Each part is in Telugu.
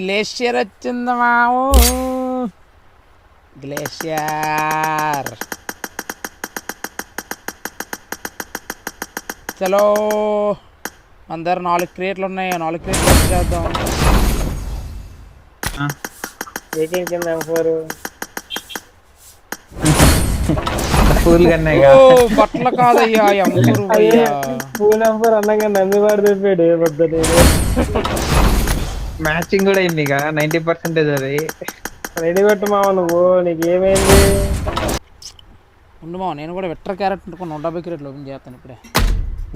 గ్లేషియర్ వచ్చింది మావు. గ్లేషియర్ చలో మన దగ్గర 4 క్రియేట్లు ఉన్నాయి. 4 క్రియేట్లు చేద్దాం. బట్టలు కాదయ్యా ఎంపూరు పూల్ ఎంపర్ అన్నగా నందివాడు తెప్పాడు పొద్దున. మ్యాచింగ్ కూడా అయింది 90% అది. రెడీ పెట్టు మావ నువ్వు. నీకు ఏమైంది? ఉండు మావ, నేను కూడా విట్టర్ క్యారెట్ 170 క్రియేట్లు ఓపెన్ చేస్తాను ఇప్పుడే.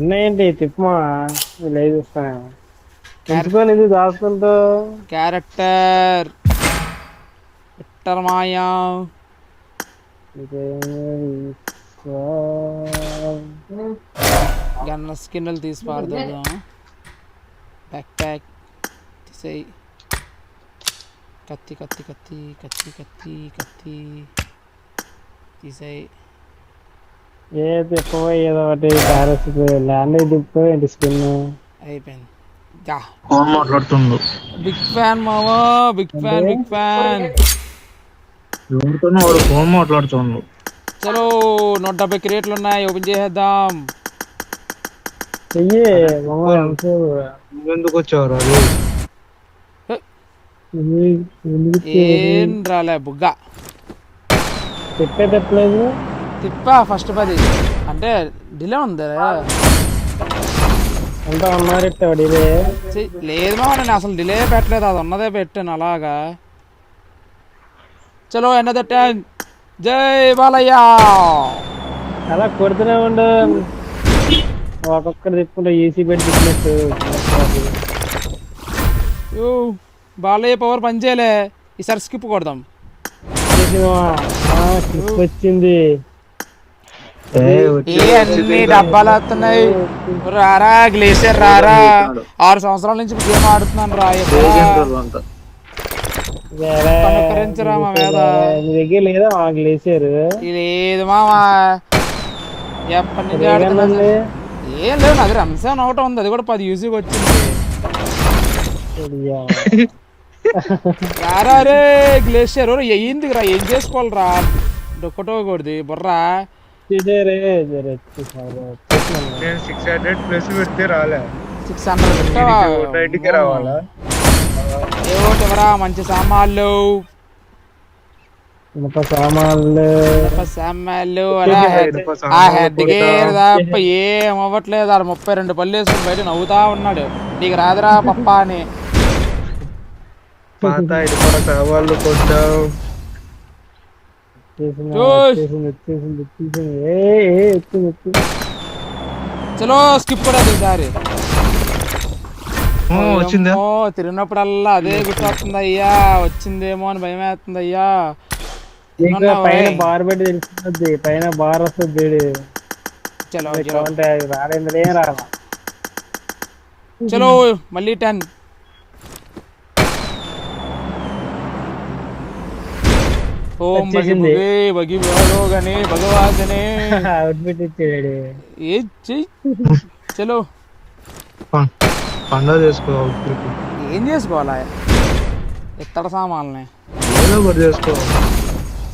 ఉన్నాయండి తిప్పమా లేదు ఇస్తాను. ఎంచుకొని ఇది దాచుకుంటూ క్యారెక్టర్ విట్టర్ మాయా గన్న స్కిన్లు తీసి పారుదాం. బ్యాక్ ప్యాక్ తీసేయి. కత్తి కత్తి కత్తి కత్తి కత్తి కత్తి తీసేయి. ఏ తిప్పవో ఏదో ఒకటి ప్యారెస్ ల్యాండ్ తిప్పు. ఏంటి స్కిన్ అయిపోయింది. మాట్లాడుతుండు. బిగ్ ఫ్యాన్ మావా, బిగ్ ఫ్యాన్ బిగ్ ఫ్యాన్. ఎవరితోనో వాడు ఫోన్ మాట్లాడుతుండు. చలో 170 క్రియేట్లు ఉన్నాయి, ఓపెన్ చేసేద్దాం. చెయ్యి ఎందుకు వచ్చారు అది? ఏం రాలే బుగ్గ. తిప్పేటట్లేదు. తిప్పా ఫస్ట్ 10 అంటే డిలే ఉంది. అంతా ఉన్నారు డిలే లేదు మా, నేను అసలు డిలే పెట్టలేదు, అది ఉన్నదే పెట్టాను అలాగా. చలో ఎన్నద 10. జై బాలయ్య. అలా కొడుతూనే ఉండు. ఒక్కొక్కటి తిప్పుకుంటా ఈసీ పెట్టి తిప్పినట్టు. బాలయ్య పవర్ పనిచేయలే. ఈసారి స్కిప్ కొడదాం. వచ్చింది. అన్ని డబ్బాలు వస్తున్నాయి. రారా గ్లేషియర్ రారా. 6 సంవత్సరాల నుంచి గేమ్ ఆడుతున్నాను రా. కనుకరించరా మా మీద. దగ్గర లేదా గ్లేషియర్? లేదు మామా, ఎప్పటి నుంచి ఆడుతున్నా. ఏం లేదు, అది రంజాన్ ఒకటి ఉంది, అది కూడా 10 యూజీకి వచ్చింది. రారా రే గ్లేషియర్. ఏంది రా, ఏం చేసుకోవాలరా? డొక్కటోకూడదు బుర్రా. 600 ప్లస్ పెడితే రాలే. 600 రావాలా? ఏవోటివరా మంచి సామాన్లు. సామాన్లు ఆ హెడ్ గేర్ తప్ప ఏం అవ్వట్లేదు. 32 పళ్ళు వేసుకుని బయట నవ్వుతా ఉన్నాడు. నీకు రాదురా పప్ప అని. సవాళ్ళు కొట్టావు. చలో స్కిప్ కూడా ఈసారి. తిరిగినప్పుడల్లా అదే గుర్తొస్తుంది అయ్యా. వచ్చిందేమో అని భయం వేస్తుంది అయ్యా. పైన బార్ పెట్టి తెలుస్తుంది. పైన బార్ వస్తుంది. చలో రాలేందులే రాలా. చలో మళ్ళీ 10. ఓం భగి భగవానే భగవాసనే. చలో పండుగ చేసుకో. ఏం చేసుకోవాలా? ఇత్తడి సామాన్లని చేసుకో.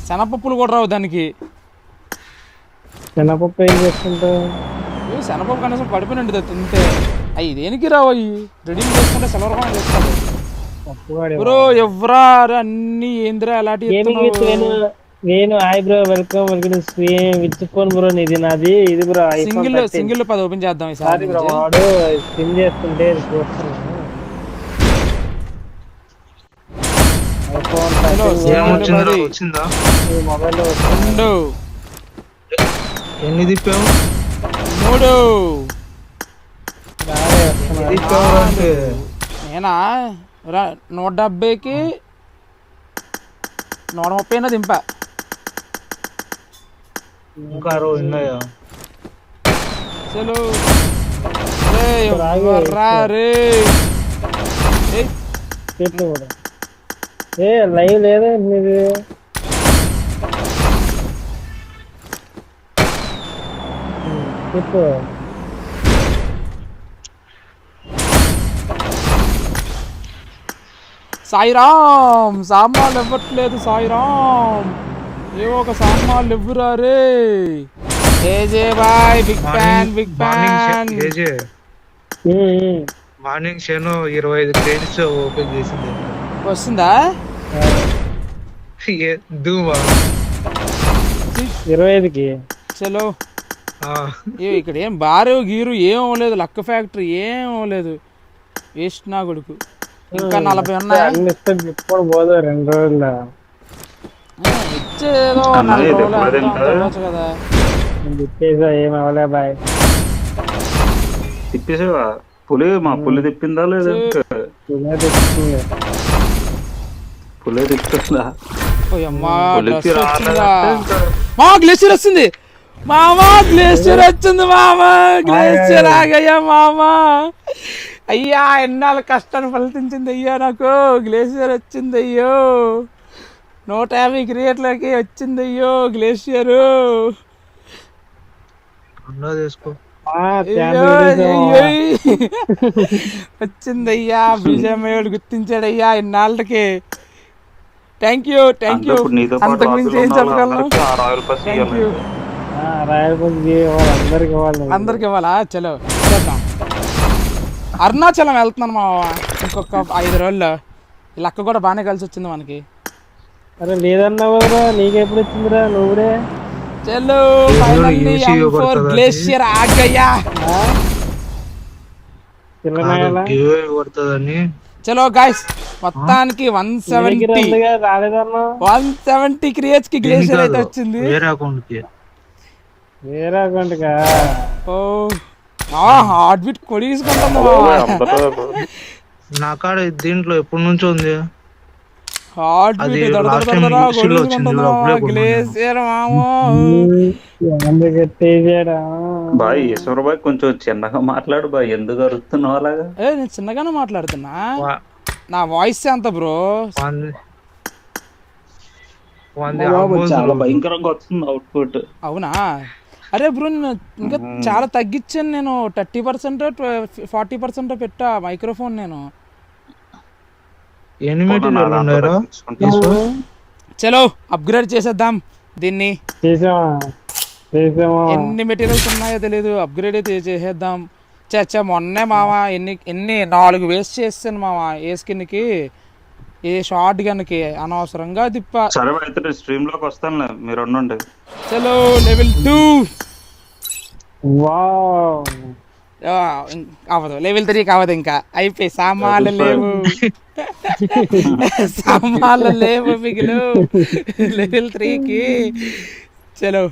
శనపప్పులు కూడా రావు దానికి. శనపప్పు ఏం చేసుకుంటావు? శనపప్పు కనీసం పడిపోయినండి తింటే. అవి దేనికి రావు. అవి రెడీ చేసుకుంటే సిల్వర్ కాయిన్ చేస్తాడు బ్రో. ఎవరా అన్ని ఏంద్రా అలాంటి. నేను hi bro, welcome with phone bro. ఇది నాది. ఇది బ్రో సింగిల్ 10 ఓపెన్ చేద్దాం ఈసారి. వాడు స్పిన్ చేస్తుంటే మొబైల్ ఎన్ని తిప్పావు? 3. అంటే నేనా 170కి 130 దింపా. ఇంకా 60 ఉన్నాయా? చలో రే లైవ్ లేదా మీది? చెప్పు. సాయిరామ్ సామాన్లు ఇవ్వట్లేదు సాయిరామ్, ఏవో ఒక సామాన్లు ఇవ్వరా రే. AJ boy big fan big fan. Morning షేను 25 క్రెడిట్స్ ఓపెన్ చేసింది. వస్తుందా? ధూమా 25కి చలో. ఇక్కడ ఏం బారు గీరు ఏం అవ్వలేదు, లక్క ఫ్యాక్టరీ ఏం అవ్వలేదు, వేస్ట్ నా కొడుకు. ఇంకా 40 ఉన్నాయా? ఇప్పుడు పోదు 2 రోజులు ఇచ్చేదో 4 రోజులు కదా. తిప్పేసా ఏం అవ్వలే బాయ్. తిప్పేసావా? పులి తిప్పిందా లేదా? పులి తిప్పుతుందా? గ్లేషియర్ వస్తుంది మామా, గ్లేషియర్ వచ్చింది మామా, గ్లేషియర్ ఆగయ్యా మామా. అయ్యా ఎన్నాళ్ళు కష్టాన్ని ఫలితించింది అయ్యా, నాకు గ్లేషియర్ వచ్చింది అయ్యో. 150 క్రియేట్లకి వచ్చింది అయ్యో గ్లేషియర్. వచ్చిందయ్యా, బీజేమయ్యోడు గుర్తించాడయ్యా ఇన్నాళ్ళకి. థ్యాంక్ యూ అంతకు మించి ఏం చెప్పగలను. అందరికి ఇవ్వాలా? చలో చేద్దాం. అరుణాచలం వెళ్తున్నాను మా ఇంకొక 5 రోజుల్లో. లక్క కూడా బాగానే కలిసి వచ్చింది మనకి. అరే లేదన్నావు కదరా, నీకెప్పుడు వచ్చిందిరా నువ్వురే. చలో గ్లేషియర్ ఆగయ్యా. చలో గాయ్స్, మొత్తానికి 170 క్రియేట్స్ కి గ్లేషియర్ అయితే వచ్చింది. వేరే అకౌంట్ కా? ఓ హార్ట్ బీట్ కొడిసుకుంటుంది నా కాడ దీంట్లో ఎప్పటి నుంచో ఉంది. హార్ట్ బీట్ గ్లేషియర్ మామో. బాయ్ ఈశ్వర్ బాయ్ కొంచెం చిన్నగా మాట్లాడు బాయ్, ఎందుకు అరుస్తున్నావు అలాగా? నేను చిన్నగానే మాట్లాడుతున్నా, నా వాయిస్ అంత బ్రో. చాలా భయంకరంగా వస్తుంది అవుట్పుట్. అవునా? అరే బ్రో నేను ఇంకా చాలా తగ్గించాను, నేను 30% 40% పెట్టా మైక్రోఫోన్ నేను. చలో అప్గ్రేడ్ చేసేద్దాం దీన్ని. ఎన్ని మెటీరియల్స్ ఉన్నాయో తెలీదు, అప్గ్రేడ్ అయితే చేసేద్దాం. చచ్చా మొన్నే మామ ఎన్ని 4 వేస్ట్ చేస్తాను మామ ఏ స్కిన్ కి, ఏ షార్ట్ గన్ కి అనవసరంగా తిప్పా. సరే అయితే స్ట్రీమ్ లోకి వస్తానులే, మీరు ఉండండి. చలో లెవెల్ 2 అవ్వదు, లెవెల్ 3 కావదు, ఇంకా అయిపోయి సామాన్లు లేవు సామాన్లు లేవు మిగిలి లెవెల్ 3కి. చలో